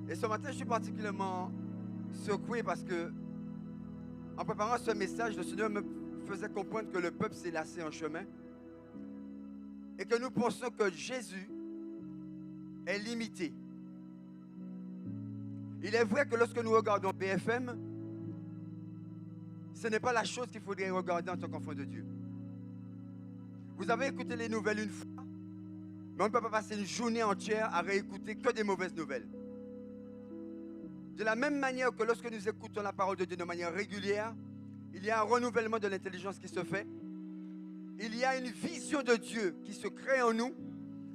Et ce matin, je suis particulièrement secoué parce que, en préparant ce message, le Seigneur me faisait comprendre que le peuple s'est lassé en chemin et que nous pensons que Jésus est limité. Il est vrai que lorsque nous regardons BFM, ce n'est pas la chose qu'il faudrait regarder en tant qu'enfant de Dieu. Vous avez écouté les nouvelles une fois, mais on ne peut pas passer une journée entière à réécouter que des mauvaises nouvelles. De la même manière que lorsque nous écoutons la parole de Dieu de manière régulière, il y a un renouvellement de l'intelligence qui se fait. Il y a une vision de Dieu qui se crée en nous.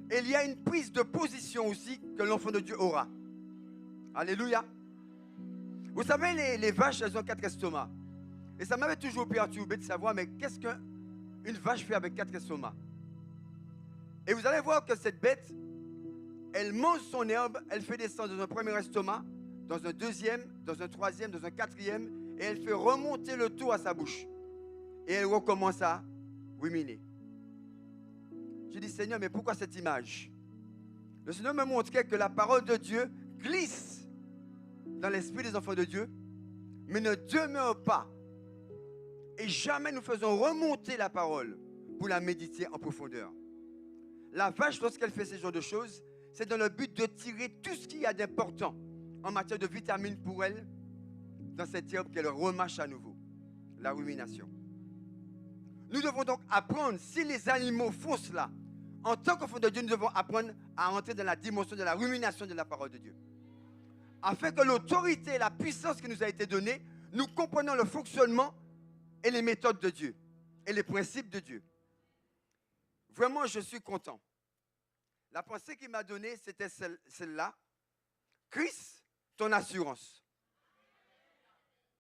Et il y a une prise de position aussi que l'enfant de Dieu aura. Alléluia. Vous savez, les vaches, elles ont 4 estomacs. Et ça m'avait toujours perturbé de savoir, mais qu'est-ce qu'une vache fait avec 4 estomacs? Et vous allez voir que cette bête, elle mange son herbe, elle fait descendre dans un premier estomac, dans un deuxième, dans un troisième, dans un quatrième, et elle fait remonter le tout à sa bouche. Et elle recommence à ruminer. Je dis, Seigneur, mais pourquoi cette image? Le Seigneur me montrait que la parole de Dieu glisse dans l'esprit des enfants de Dieu, mais ne demeure pas. Et jamais nous faisons remonter la parole pour la méditer en profondeur. La vache, lorsqu'elle fait ce genre de choses, c'est dans le but de tirer tout ce qu'il y a d'important en matière de vitamines pour elle dans cette herbe qu'elle remâche à nouveau, la rumination. Nous devons donc apprendre, si les animaux font cela, en tant qu'enfants de Dieu, nous devons apprendre à entrer dans la dimension de la rumination de la parole de Dieu. Afin que l'autorité et la puissance qui nous a été donnée, nous comprenions le fonctionnement et les méthodes de Dieu et les principes de Dieu. Vraiment, je suis content. La pensée qu'il m'a donnée, c'était celle-là. Christ, ton assurance.